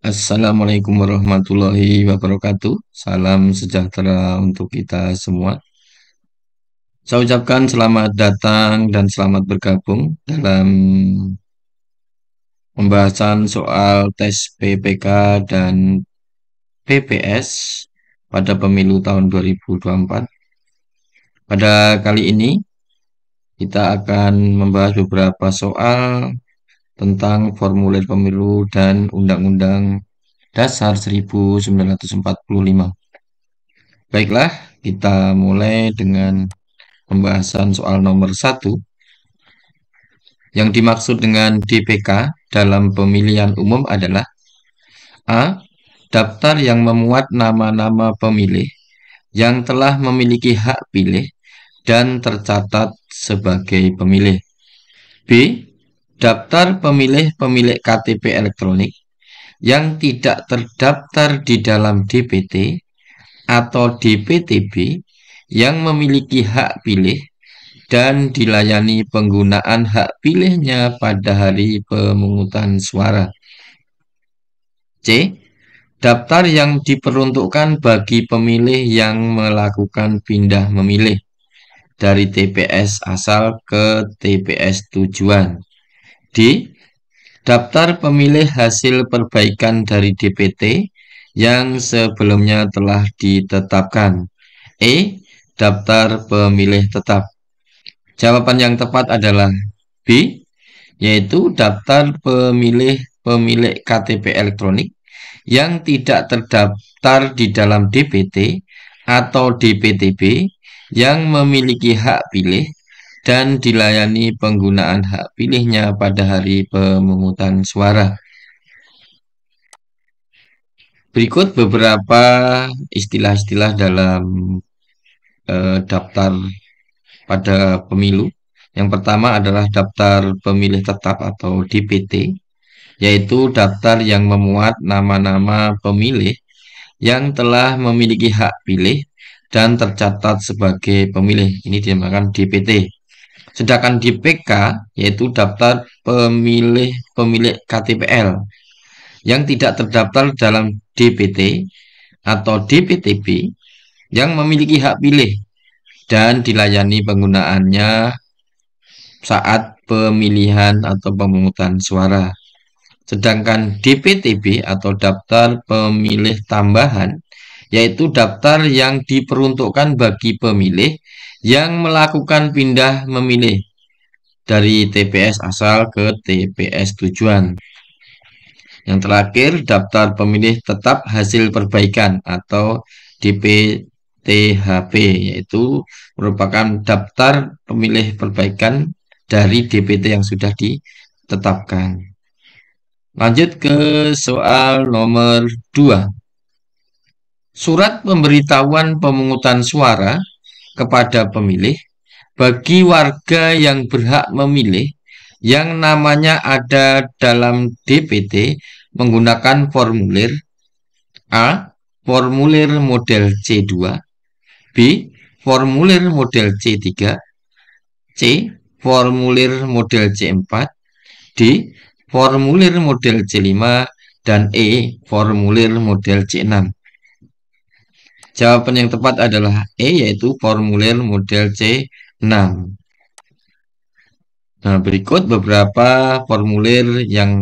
Assalamualaikum warahmatullahi wabarakatuh. Salam sejahtera untuk kita semua. Saya ucapkan selamat datang dan selamat bergabung dalam pembahasan soal tes PPK dan PPS pada pemilu tahun 2024. Pada kali ini kita akan membahas beberapa soal tentang formulir pemilu dan Undang-Undang Dasar 1945. Baiklah, kita mulai dengan pembahasan soal nomor 1. Yang dimaksud dengan DPK dalam pemilihan umum adalah A. Daftar yang memuat nama-nama pemilih yang telah memiliki hak pilih dan tercatat sebagai pemilih. B. Daftar pemilih-pemilik KTP elektronik yang tidak terdaftar di dalam DPT atau DPTB yang memiliki hak pilih dan dilayani penggunaan hak pilihnya pada hari pemungutan suara. C. Daftar yang diperuntukkan bagi pemilih yang melakukan pindah memilih dari TPS asal ke TPS tujuan. D. Daftar pemilih hasil perbaikan dari DPT yang sebelumnya telah ditetapkan. E. Daftar pemilih tetap. Jawaban yang tepat adalah B, yaitu daftar pemilih-pemilik KTP elektronik yang tidak terdaftar di dalam DPT atau DPTB yang memiliki hak pilih dan dilayani penggunaan hak pilihnya pada hari pemungutan suara. Berikut beberapa istilah-istilah dalam daftar pada pemilu. Yang pertama adalah daftar pemilih tetap atau DPT, yaitu daftar yang memuat nama-nama pemilih yang telah memiliki hak pilih dan tercatat sebagai pemilih. Ini dinamakan DPT. Sedangkan DPK yaitu daftar pemilih-pemilik KTPL yang tidak terdaftar dalam DPT atau DPTB yang memiliki hak pilih dan dilayani penggunaannya saat pemilihan atau pemungutan suara. Sedangkan DPTB atau daftar pemilih tambahan yaitu daftar yang diperuntukkan bagi pemilih yang melakukan pindah memilih dari TPS asal ke TPS tujuan. Yang terakhir, daftar pemilih tetap hasil perbaikan atau DPTHP, yaitu merupakan daftar pemilih perbaikan dari DPT yang sudah ditetapkan. Lanjut ke soal nomor 2. Surat pemberitahuan pemungutan suara kepada pemilih bagi warga yang berhak memilih yang namanya ada dalam DPT menggunakan formulir A. Formulir model C2, B. Formulir model C3, C. Formulir model C4, D. Formulir model C5, dan E. Formulir model C6. Jawaban yang tepat adalah E, yaitu formulir model C6. Nah, berikut beberapa formulir yang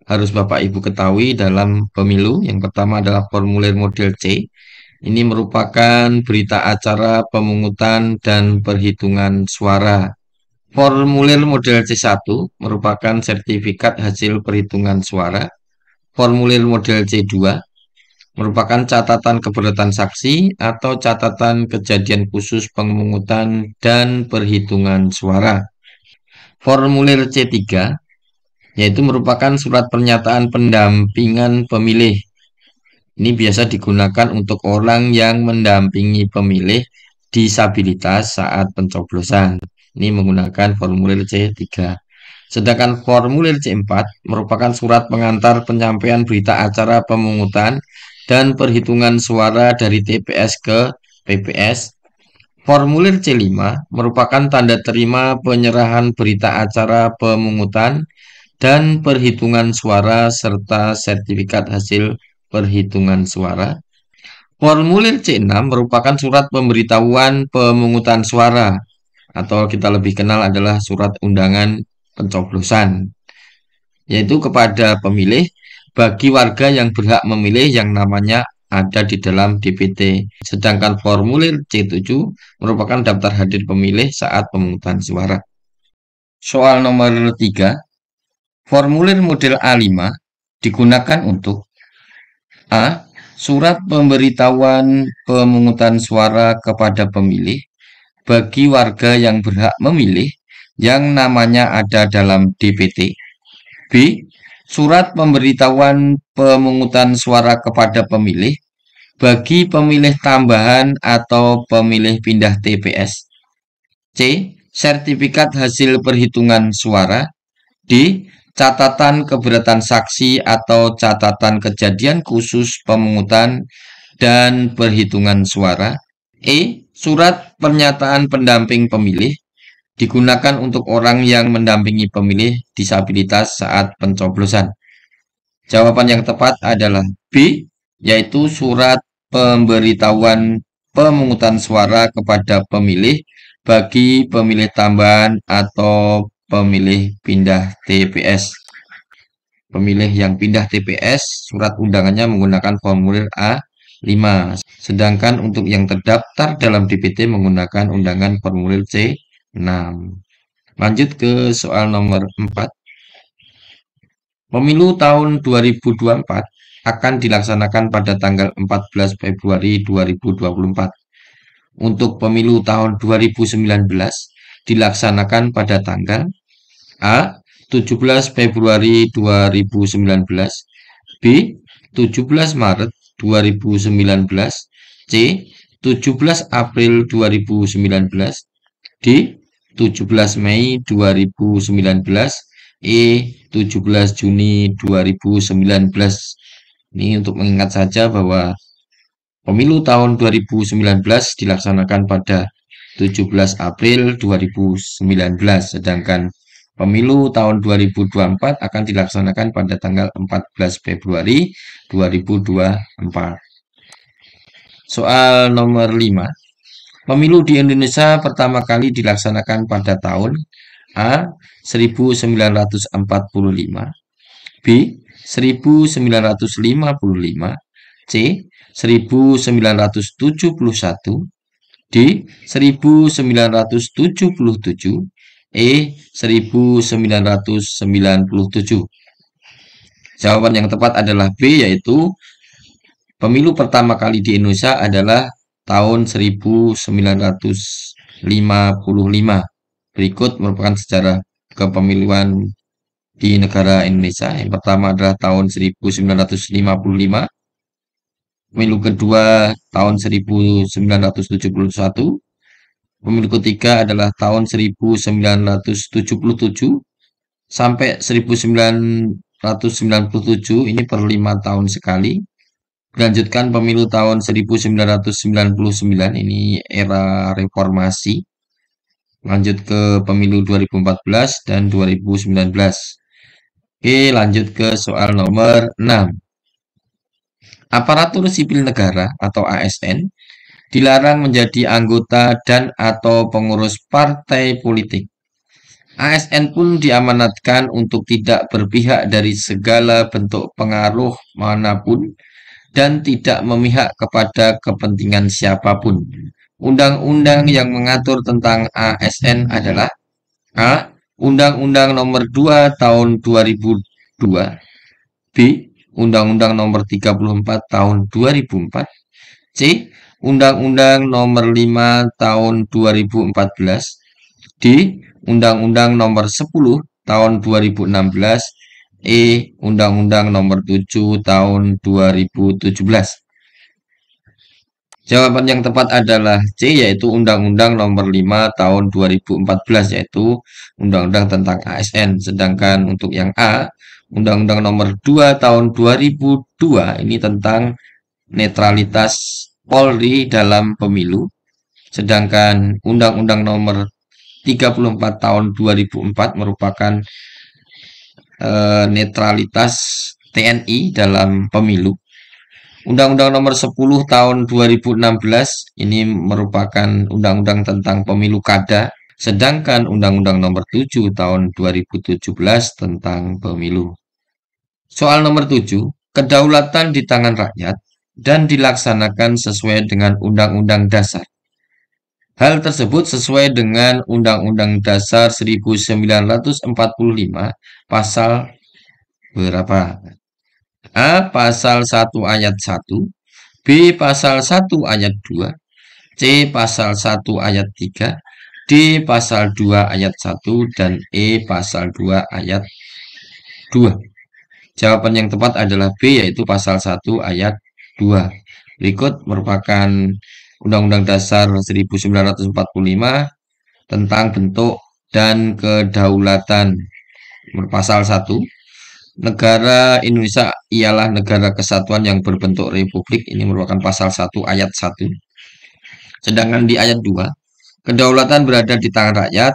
harus Bapak Ibu ketahui dalam pemilu. Yang pertama adalah formulir model C. Ini merupakan berita acara pemungutan dan perhitungan suara. Formulir model C1 merupakan sertifikat hasil perhitungan suara. Formulir model C2 merupakan catatan keberatan saksi atau catatan kejadian khusus pemungutan dan perhitungan suara. Formulir C3 yaitu merupakan surat pernyataan pendampingan pemilih. Ini biasa digunakan untuk orang yang mendampingi pemilih disabilitas saat pencoblosan. Ini menggunakan formulir C3. Sedangkan formulir C4 merupakan surat pengantar penyampaian berita acara pemungutan dan perhitungan suara dari TPS ke PPS. Formulir C5 merupakan tanda terima penyerahan berita acara pemungutan dan perhitungan suara serta sertifikat hasil perhitungan suara. Formulir C6 merupakan surat pemberitahuan pemungutan suara atau kita lebih kenal adalah surat undangan pencoblosan, yaitu kepada pemilih bagi warga yang berhak memilih yang namanya ada di dalam DPT. Sedangkan formulir C7 merupakan daftar hadir pemilih saat pemungutan suara. Soal nomor 3, formulir model A5 digunakan untuk A. Surat pemberitahuan pemungutan suara kepada pemilih bagi warga yang berhak memilih yang namanya ada dalam DPT. B. Surat pemberitahuan pemungutan suara kepada pemilih bagi pemilih tambahan atau pemilih pindah TPS. C. Sertifikat hasil perhitungan suara. D. Catatan keberatan saksi atau catatan kejadian khusus pemungutan dan perhitungan suara. E. Surat pernyataan pendamping pemilih digunakan untuk orang yang mendampingi pemilih disabilitas saat pencoblosan. Jawaban yang tepat adalah B, yaitu surat pemberitahuan pemungutan suara kepada pemilih bagi pemilih tambahan atau pemilih pindah TPS. Pemilih yang pindah TPS, surat undangannya menggunakan formulir A5. Sedangkan untuk yang terdaftar dalam DPT menggunakan undangan formulir C6. Lanjut ke soal nomor 4. Pemilu tahun 2024 akan dilaksanakan pada tanggal 14 Februari 2024. Untuk pemilu tahun 2019 dilaksanakan pada tanggal A. 17 Februari 2019, B. 17 Maret 2019, C. 17 April 2019, D. 17 Mei 2019, E. 17 Juni 2019. Ini untuk mengingat saja bahwa pemilu tahun 2019 dilaksanakan pada 17 April 2019, sedangkan pemilu tahun 2024 akan dilaksanakan pada tanggal 14 Februari 2024. Soal nomor 5. Pemilu di Indonesia pertama kali dilaksanakan pada tahun A. 1945, B. 1955, C. 1971, D. 1977, E. 1997. Jawaban yang tepat adalah B, yaitu pemilu pertama kali di Indonesia adalah tahun 1955. Berikut merupakan sejarah kepemiluan di negara Indonesia. Yang pertama adalah tahun 1955. Pemilu kedua tahun 1971. Pemilu ketiga adalah tahun 1977 sampai 1997, ini per 5 tahun sekali. Dilanjutkan pemilu tahun 1999, ini era reformasi. Lanjut ke pemilu 2014 dan 2019. Oke, lanjut ke soal nomor 6. Aparatur sipil negara atau ASN dilarang menjadi anggota dan atau pengurus partai politik. ASN pun diamanatkan untuk tidak berpihak dari segala bentuk pengaruh manapun dan tidak memihak kepada kepentingan siapapun. Undang-undang yang mengatur tentang ASN adalah A. Undang-Undang Nomor 2 Tahun 2002, B. Undang-Undang Nomor 34 Tahun 2004, C. Undang-Undang Nomor 5 Tahun 2014, D. Undang-Undang Nomor 10 Tahun 2016, E. Undang-Undang Nomor 7 Tahun 2017. Jawaban yang tepat adalah C, yaitu Undang-Undang Nomor 5 Tahun 2014, yaitu Undang-Undang tentang ASN. Sedangkan untuk yang A, Undang-Undang Nomor 2 Tahun 2002, ini tentang netralitas Polri dalam pemilu. Sedangkan Undang-Undang Nomor 34 Tahun 2004 merupakan netralitas TNI dalam pemilu. Undang-Undang Nomor 10 Tahun 2016 ini merupakan undang-undang tentang pemilu kada, sedangkan Undang-Undang Nomor 7 Tahun 2017 tentang pemilu. Soal nomor 7, kedaulatan di tangan rakyat dan dilaksanakan sesuai dengan Undang-Undang Dasar. Hal tersebut sesuai dengan Undang-Undang Dasar 1945 pasal berapa? A. Pasal 1 ayat 1, B. Pasal 1 ayat 2, C. Pasal 1 ayat 3, D. Pasal 2 ayat 1, dan E. Pasal 2 ayat 2. Jawaban yang tepat adalah B, yaitu Pasal 1 ayat 2. Berikut merupakan Undang-Undang Dasar 1945 tentang bentuk dan kedaulatan. Pasal 1, negara Indonesia ialah negara kesatuan yang berbentuk republik. Ini merupakan pasal 1 ayat 1. Sedangkan di ayat 2, kedaulatan berada di tangan rakyat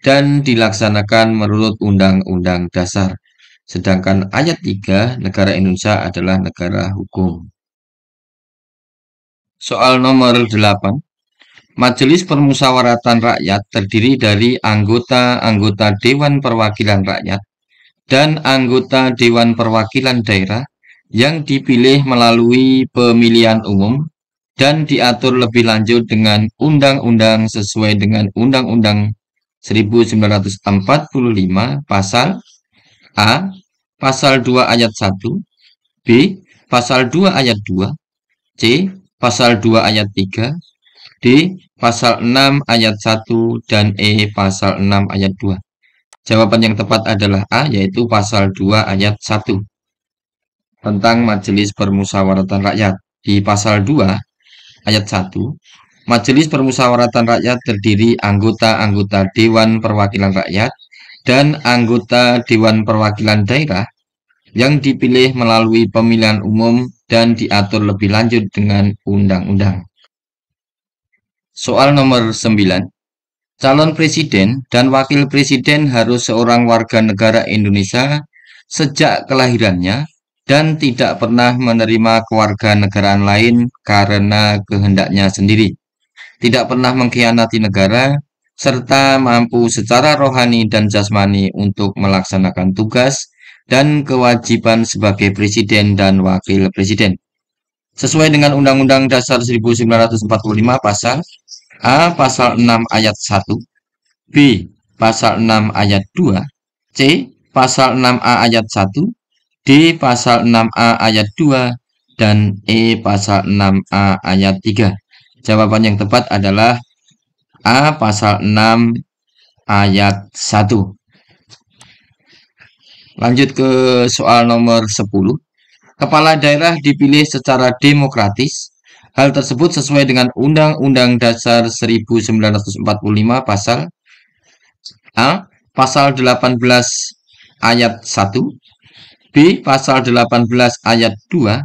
dan dilaksanakan menurut Undang-Undang Dasar. Sedangkan ayat 3, negara Indonesia adalah negara hukum. Soal nomor 8. Majelis Permusyawaratan Rakyat terdiri dari anggota-anggota Dewan Perwakilan Rakyat dan anggota Dewan Perwakilan Daerah yang dipilih melalui pemilihan umum dan diatur lebih lanjut dengan undang-undang sesuai dengan Undang-Undang 1945 pasal A. Pasal 2 ayat 1, B. Pasal 2 ayat 2, C. Pasal 2 ayat 3, D. Pasal 6 ayat 1, dan E. Pasal 6 ayat 2. Jawaban yang tepat adalah A, yaitu Pasal 2 ayat 1 tentang Majelis Permusyawaratan Rakyat. Di Pasal 2 ayat 1, Majelis Permusyawaratan Rakyat terdiri anggota-anggota Dewan Perwakilan Rakyat dan anggota Dewan Perwakilan Daerah yang dipilih melalui pemilihan umum dan diatur lebih lanjut dengan undang-undang. Soal nomor 9. Calon presiden dan wakil presiden harus seorang warga negara Indonesia sejak kelahirannya dan tidak pernah menerima kewarganegaraan lain karena kehendaknya sendiri, tidak pernah mengkhianati negara, serta mampu secara rohani dan jasmani untuk melaksanakan tugas dan kewajiban sebagai presiden dan wakil presiden. Sesuai dengan Undang-Undang Dasar 1945 pasal A. Pasal 6 ayat 1, B. Pasal 6 ayat 2, C. Pasal 6A ayat 1, D. Pasal 6A ayat 2, dan E. Pasal 6A ayat 3. Jawaban yang tepat adalah A. Pasal 6 ayat 1. Lanjut ke soal nomor 10. Kepala daerah dipilih secara demokratis. Hal tersebut sesuai dengan Undang-Undang Dasar 1945 pasal A. Pasal 18 ayat 1, B. Pasal 18 ayat 2,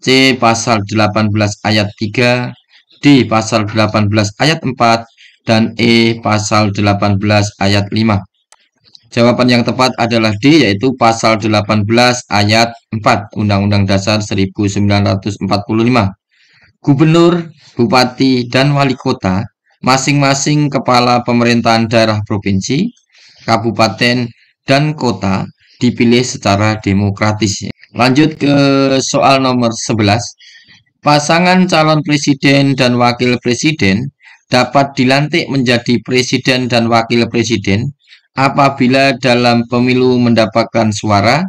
C. Pasal 18 ayat 3, D. Pasal 18 ayat 4, dan E. Pasal 18 ayat 5. Jawaban yang tepat adalah D, yaitu Pasal 18 ayat 4 Undang-Undang Dasar 1945. Gubernur, bupati, dan wali kota, masing-masing kepala pemerintahan daerah provinsi, kabupaten, dan kota dipilih secara demokratis. Lanjut ke soal nomor 11. Pasangan calon presiden dan wakil presiden dapat dilantik menjadi presiden dan wakil presiden apabila dalam pemilu mendapatkan suara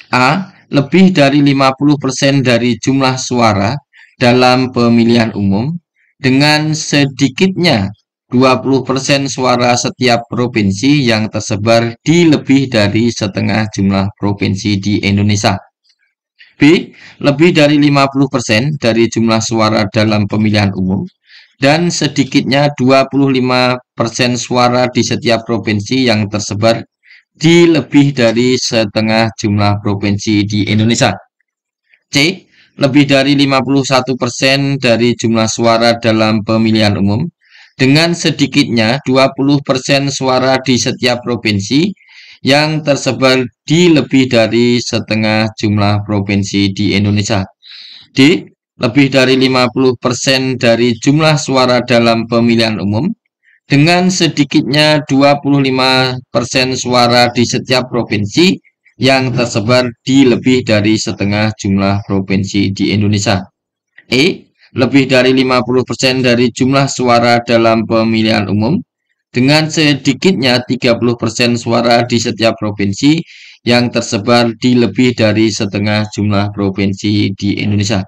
A. Lebih dari 50% dari jumlah suara dalam pemilihan umum dengan sedikitnya 20% suara setiap provinsi yang tersebar di lebih dari setengah jumlah provinsi di Indonesia. B. Lebih dari 50% dari jumlah suara dalam pemilihan umum dan sedikitnya 25% suara di setiap provinsi yang tersebar di lebih dari setengah jumlah provinsi di Indonesia. C. Lebih dari 51% dari jumlah suara dalam pemilihan umum dengan sedikitnya 20% suara di setiap provinsi yang tersebar di lebih dari setengah jumlah provinsi di Indonesia. D. Lebih dari 50% dari jumlah suara dalam pemilihan umum dengan sedikitnya 25% suara di setiap provinsi yang tersebar di lebih dari setengah jumlah provinsi di Indonesia. E. Lebih dari 50% dari jumlah suara dalam pemilihan umum dengan sedikitnya 30% suara di setiap provinsi yang tersebar di lebih dari setengah jumlah provinsi di Indonesia.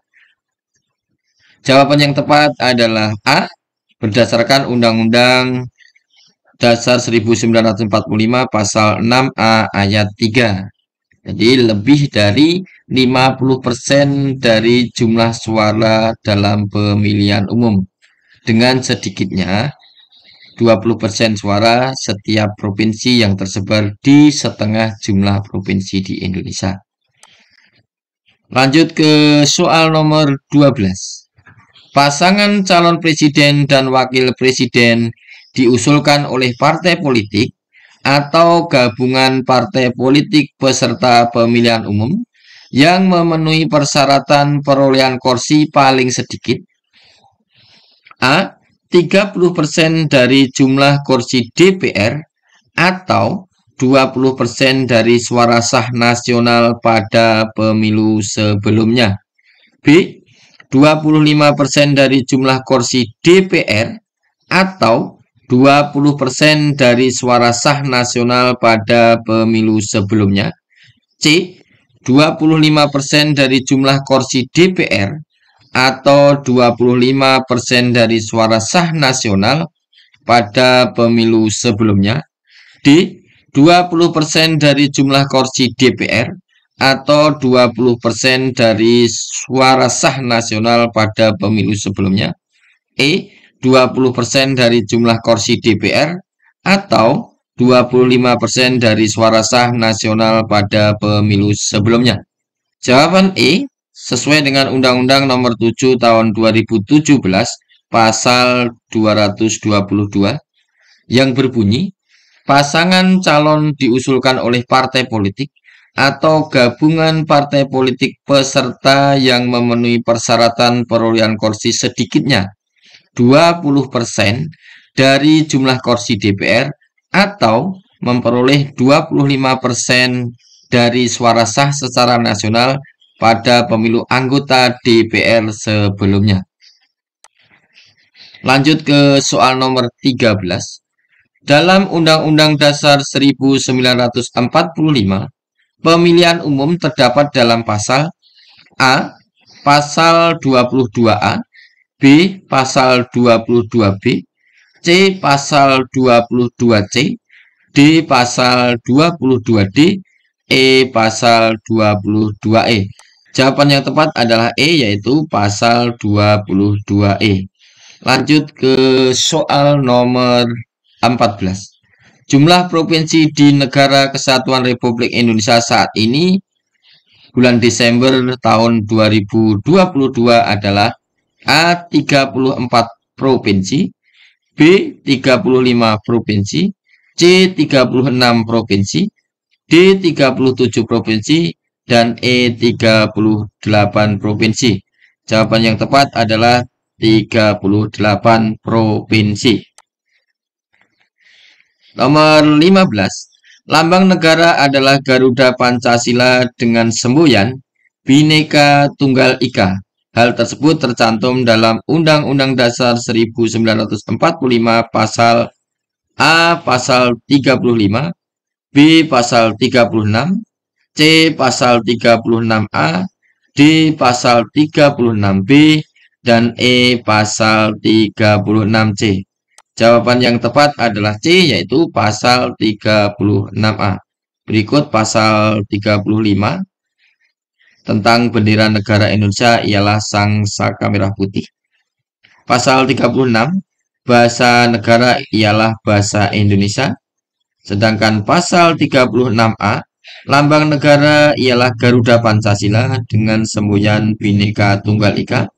Jawaban yang tepat adalah A, berdasarkan Undang-Undang Dasar 1945 pasal 6A ayat 3. Jadi lebih dari 50% dari jumlah suara dalam pemilihan umum dengan sedikitnya 20% suara setiap provinsi yang tersebar di setengah jumlah provinsi di Indonesia. Lanjut ke soal nomor 12. Pasangan calon presiden dan wakil presiden diusulkan oleh partai politik atau gabungan partai politik peserta pemilihan umum yang memenuhi persyaratan perolehan kursi paling sedikit. A. 30% dari jumlah kursi DPR atau 20% dari suara sah nasional pada pemilu sebelumnya. B. 25% dari jumlah kursi DPR atau 20% dari suara sah nasional pada pemilu sebelumnya. C. 25% dari jumlah kursi DPR atau 25% dari suara sah nasional pada pemilu sebelumnya. D. 20% dari jumlah kursi DPR atau 20% dari suara sah nasional pada pemilu sebelumnya. E. 20% dari jumlah kursi DPR atau 25% dari suara sah nasional pada pemilu sebelumnya. Jawaban E sesuai dengan Undang-Undang Nomor 7 Tahun 2017 Pasal 222 yang berbunyi, pasangan calon diusulkan oleh partai politik atau gabungan partai politik peserta yang memenuhi persyaratan perolehan kursi sedikitnya 20% dari jumlah kursi DPR atau memperoleh 25% dari suara sah secara nasional pada pemilu anggota DPR sebelumnya. Lanjut ke soal nomor 13. Dalam Undang-Undang Dasar 1945, pemilihan umum terdapat dalam pasal A. Pasal 22A, B. Pasal 22B, C. Pasal 22C, D. Pasal 22D, E. Pasal 22E. Jawaban yang tepat adalah E, yaitu pasal 22E. Lanjut ke soal nomor 14. Jumlah provinsi di Negara Kesatuan Republik Indonesia saat ini bulan Desember tahun 2022 adalah A. 34 provinsi, B. 35 provinsi, C. 36 provinsi, D. 37 provinsi, dan E. 38 provinsi. Jawaban yang tepat adalah 38 provinsi. Nomor 15. Lambang negara adalah Garuda Pancasila dengan semboyan Bhinneka Tunggal Ika. Hal tersebut tercantum dalam Undang-Undang Dasar 1945 pasal A pasal 35, B pasal 36, C pasal 36A, D pasal 36B, dan E pasal 36C. Jawaban yang tepat adalah C, yaitu pasal 36A. Berikut pasal 35 tentang bendera negara Indonesia ialah sang saka merah putih. Pasal 36, bahasa negara ialah bahasa Indonesia. Sedangkan pasal 36A, lambang negara ialah Garuda Pancasila dengan semboyan Bhinneka Tunggal Ika.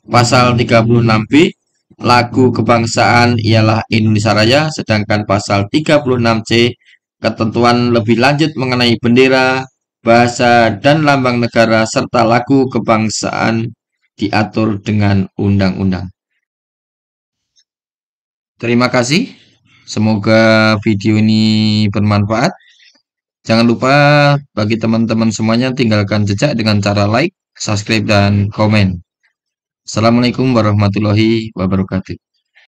Pasal 36B, lagu kebangsaan ialah Indonesia Raya, sedangkan pasal 36C, Ketentuan lebih lanjut mengenai bendera, bahasa, dan lambang negara serta lagu kebangsaan diatur dengan undang-undang. Terima kasih. Semoga video ini bermanfaat. Jangan lupa bagi teman-teman semuanya tinggalkan jejak dengan cara like, subscribe, dan komen. Assalamualaikum warahmatullahi wabarakatuh.